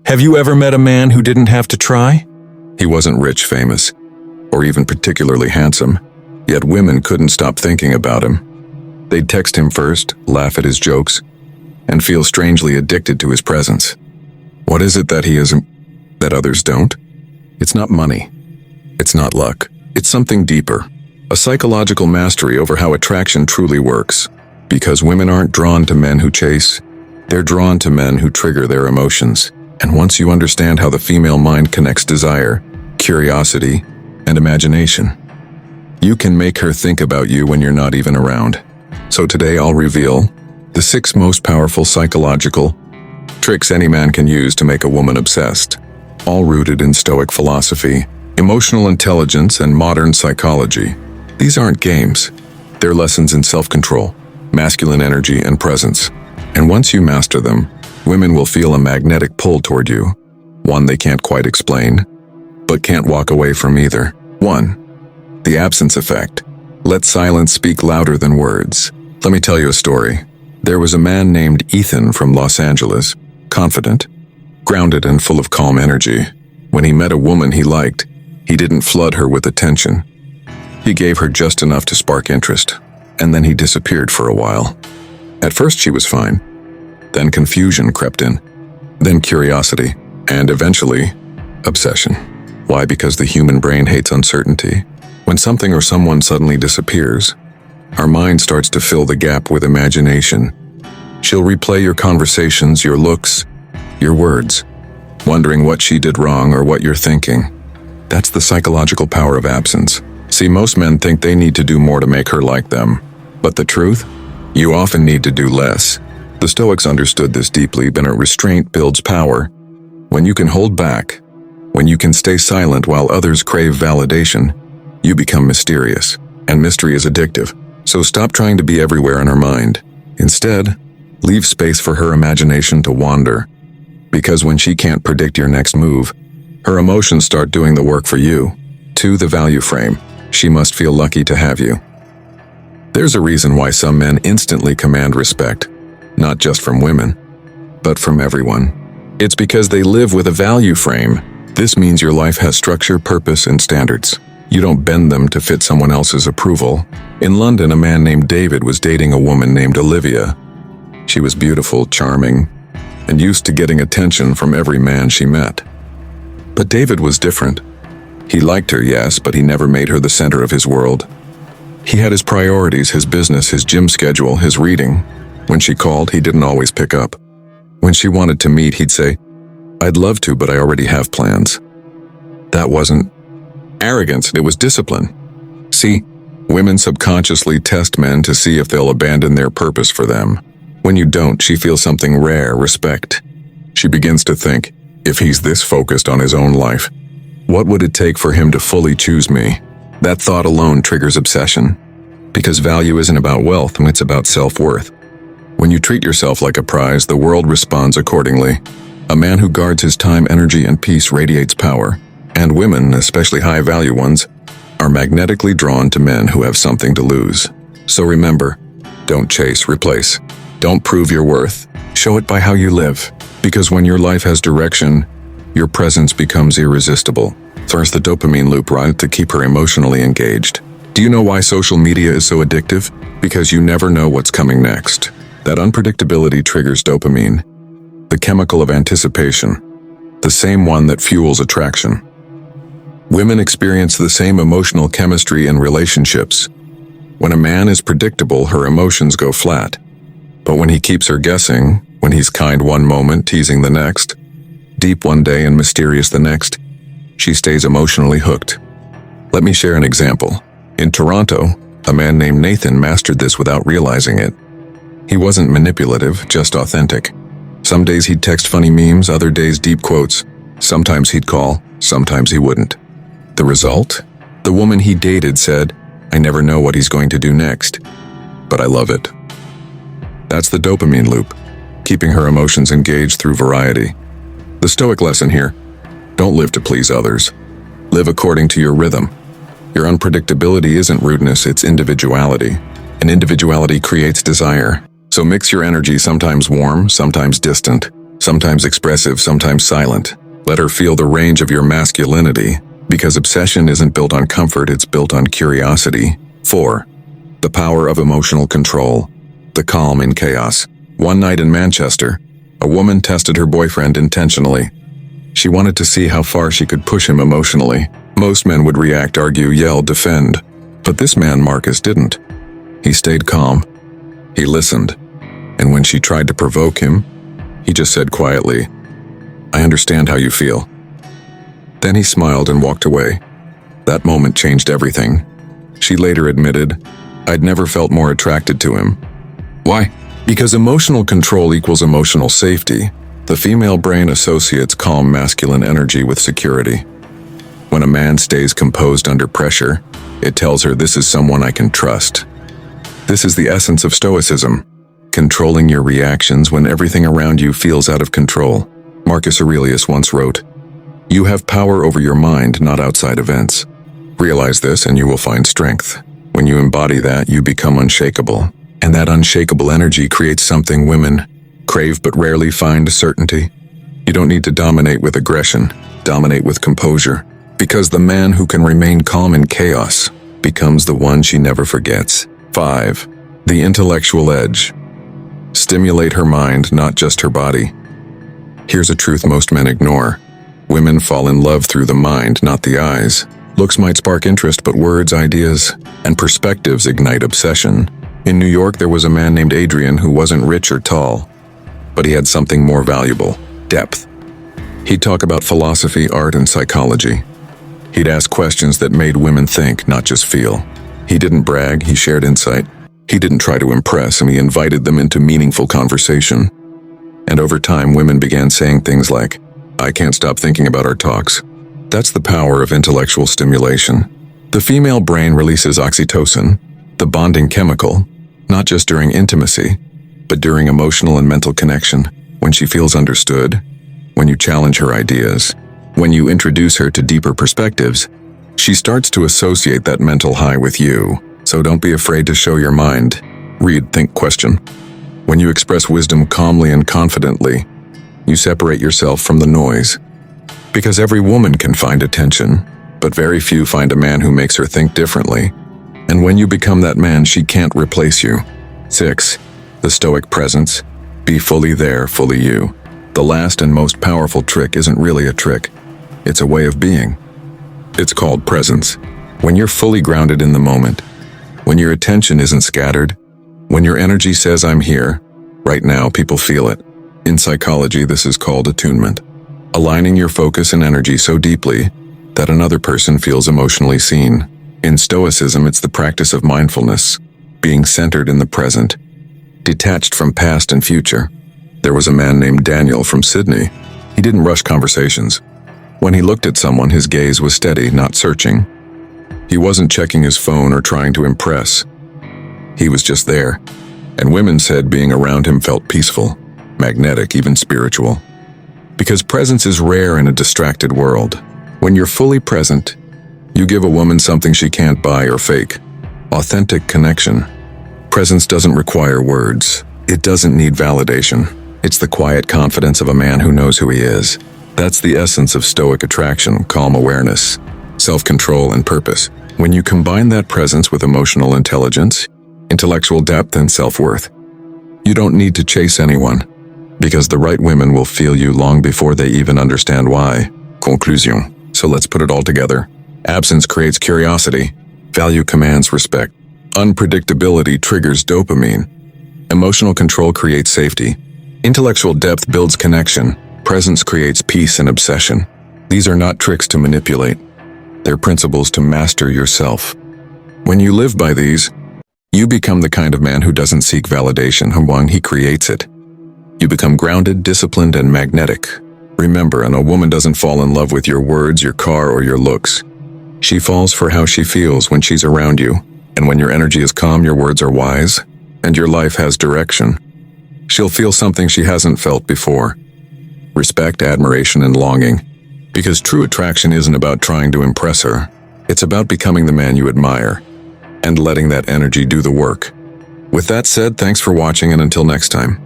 Have you ever met a man who didn't have to try? He wasn't rich, famous, or even particularly handsome, yet women couldn't stop thinking about him. They'd text him first, laugh at his jokes, and feel strangely addicted to his presence. What is it that he isn't, that others don't? It's not money. It's not luck. It's something deeper. A psychological mastery over how attraction truly works. Because women aren't drawn to men who chase, they're drawn to men who trigger their emotions. And once you understand how the female mind connects desire, curiosity, and imagination, you can make her think about you when you're not even around. So today I'll reveal the 6 most powerful psychological tricks any man can use to make a woman obsessed, all rooted in Stoic philosophy, emotional intelligence, and modern psychology. These aren't games. They're lessons in self-control, masculine energy, and presence. And once you master them, women will feel a magnetic pull toward you, one they can't quite explain, but can't walk away from either. 1. The absence effect. Let silence speak louder than words. Let me tell you a story. There was a man named Ethan from Los Angeles, confident, grounded, and full of calm energy. When he met a woman he liked, he didn't flood her with attention. He gave her just enough to spark interest, and then he disappeared for a while. At first she was fine. Then confusion crept in. Then curiosity. And eventually, obsession. Why? Because the human brain hates uncertainty. When something or someone suddenly disappears, our mind starts to fill the gap with imagination. She'll replay your conversations, your looks, your words, wondering what she did wrong or what you're thinking. That's the psychological power of absence. See, most men think they need to do more to make her like them. But the truth? You often need to do less. The Stoics understood this deeply, but restraint builds power. When you can hold back, when you can stay silent while others crave validation, you become mysterious. And mystery is addictive. So stop trying to be everywhere in her mind. Instead, leave space for her imagination to wander. Because when she can't predict your next move, her emotions start doing the work for you. 2. The value frame. She must feel lucky to have you. There's a reason why some men instantly command respect, not just from women, but from everyone. It's because they live with a value frame. This means your life has structure, purpose, and standards. You don't bend them to fit someone else's approval. In London, a man named David was dating a woman named Olivia. She was beautiful, charming, and used to getting attention from every man she met. But David was different. He liked her, yes, but he never made her the center of his world. He had his priorities, his business, his gym schedule, his reading. When she called, he didn't always pick up. When she wanted to meet, he'd say, "I'd love to, but I already have plans." That wasn't arrogance, it was discipline. See, women subconsciously test men to see if they'll abandon their purpose for them. When you don't, she feels something rare, respect. She begins to think, if he's this focused on his own life, what would it take for him to fully choose me? That thought alone triggers obsession. Because value isn't about wealth, it's about self-worth. When you treat yourself like a prize, the world responds accordingly. A man who guards his time, energy, and peace radiates power. And women, especially high-value ones, are magnetically drawn to men who have something to lose. So remember, don't chase, replace. Don't prove your worth. Show it by how you live. Because when your life has direction, your presence becomes irresistible. First, the dopamine loop, right, to keep her emotionally engaged. Do you know why social media is so addictive? Because you never know what's coming next. That unpredictability triggers dopamine, the chemical of anticipation, the same one that fuels attraction. Women experience the same emotional chemistry in relationships. When a man is predictable, her emotions go flat. But when he keeps her guessing, when he's kind one moment, teasing the next, deep one day and mysterious the next, she stays emotionally hooked. Let me share an example. In Toronto, a man named Nathan mastered this without realizing it. He wasn't manipulative, just authentic. Some days he'd text funny memes, other days deep quotes. Sometimes he'd call, sometimes he wouldn't. The result? The woman he dated said, "I never know what he's going to do next, but I love it." That's the dopamine loop, keeping her emotions engaged through variety. The Stoic lesson here: don't live to please others. Live according to your rhythm. Your unpredictability isn't rudeness, it's individuality. And individuality creates desire. So mix your energy, sometimes warm, sometimes distant, sometimes expressive, sometimes silent. Let her feel the range of your masculinity, because obsession isn't built on comfort, it's built on curiosity. 4. The power of emotional control. The calm in chaos. One night in Manchester, a woman tested her boyfriend intentionally. She wanted to see how far she could push him emotionally. Most men would react, argue, yell, defend. But this man, Marcus, didn't. He stayed calm. He listened. And when she tried to provoke him, he just said quietly, "I understand how you feel." Then he smiled and walked away. That moment changed everything. She later admitted, "I'd never felt more attracted to him." Why? Because emotional control equals emotional safety. The female brain associates calm masculine energy with security. When a man stays composed under pressure, it tells her, "This is someone I can trust." This is the essence of Stoicism, controlling your reactions when everything around you feels out of control. Marcus Aurelius once wrote, "You have power over your mind, not outside events. Realize this and you will find strength. When you embody that, you become unshakable. And that unshakable energy creates something women crave but rarely find: certainty. You don't need to dominate with aggression, dominate with composure. Because the man who can remain calm in chaos becomes the one she never forgets. 5. The intellectual edge. Stimulate her mind, not just her body. Here's a truth most men ignore. Women fall in love through the mind, not the eyes. Looks might spark interest, but words, ideas, and perspectives ignite obsession. In New York, there was a man named Adrian who wasn't rich or tall, but he had something more valuable: depth. He'd talk about philosophy, art, and psychology. He'd ask questions that made women think, not just feel. He didn't brag, he shared insight. He didn't try to impress, and he invited them into meaningful conversation. And over time, women began saying things like, "I can't stop thinking about our talks." That's the power of intellectual stimulation. The female brain releases oxytocin, the bonding chemical, not just during intimacy, but during emotional and mental connection, when she feels understood, when you challenge her ideas, when you introduce her to deeper perspectives. She starts to associate that mental high with you. So don't be afraid to show your mind. Read, think, question. When you express wisdom calmly and confidently, you separate yourself from the noise. Because every woman can find attention, but very few find a man who makes her think differently. And when you become that man, she can't replace you. 6. The Stoic presence. Be fully there, fully you. The last and most powerful trick isn't really a trick. It's a way of being. It's called presence. When you're fully grounded in the moment, when your attention isn't scattered, when your energy says, "I'm here," right now, people feel it. In psychology, this is called attunement. Aligning your focus and energy so deeply that another person feels emotionally seen. In Stoicism, it's the practice of mindfulness, being centered in the present, detached from past and future. There was a man named Daniel from Sydney. He didn't rush conversations. When he looked at someone, his gaze was steady, not searching. He wasn't checking his phone or trying to impress. He was just there. And women said being around him felt peaceful, magnetic, even spiritual. Because presence is rare in a distracted world. When you're fully present, you give a woman something she can't buy or fake. Authentic connection. Presence doesn't require words. It doesn't need validation. It's the quiet confidence of a man who knows who he is. That's the essence of Stoic attraction: calm awareness, self-control, and purpose. When you combine that presence with emotional intelligence, intellectual depth, and self-worth, you don't need to chase anyone, because the right women will feel you long before they even understand why. Conclusion. So let's put it all together. Absence creates curiosity. Value commands respect. Unpredictability triggers dopamine. Emotional control creates safety. Intellectual depth builds connection. Presence creates peace and obsession. These are not tricks to manipulate. They're principles to master yourself. When you live by these, you become the kind of man who doesn't seek validation, he creates it. You become grounded, disciplined, and magnetic. Remember, a woman doesn't fall in love with your words, your car, or your looks. She falls for how she feels when she's around you. And when your energy is calm, your words are wise, and your life has direction. She'll feel something she hasn't felt before. Respect, admiration, and longing. Because true attraction isn't about trying to impress her. It's about becoming the man you admire, and letting that energy do the work. With that said, thanks for watching, and until next time.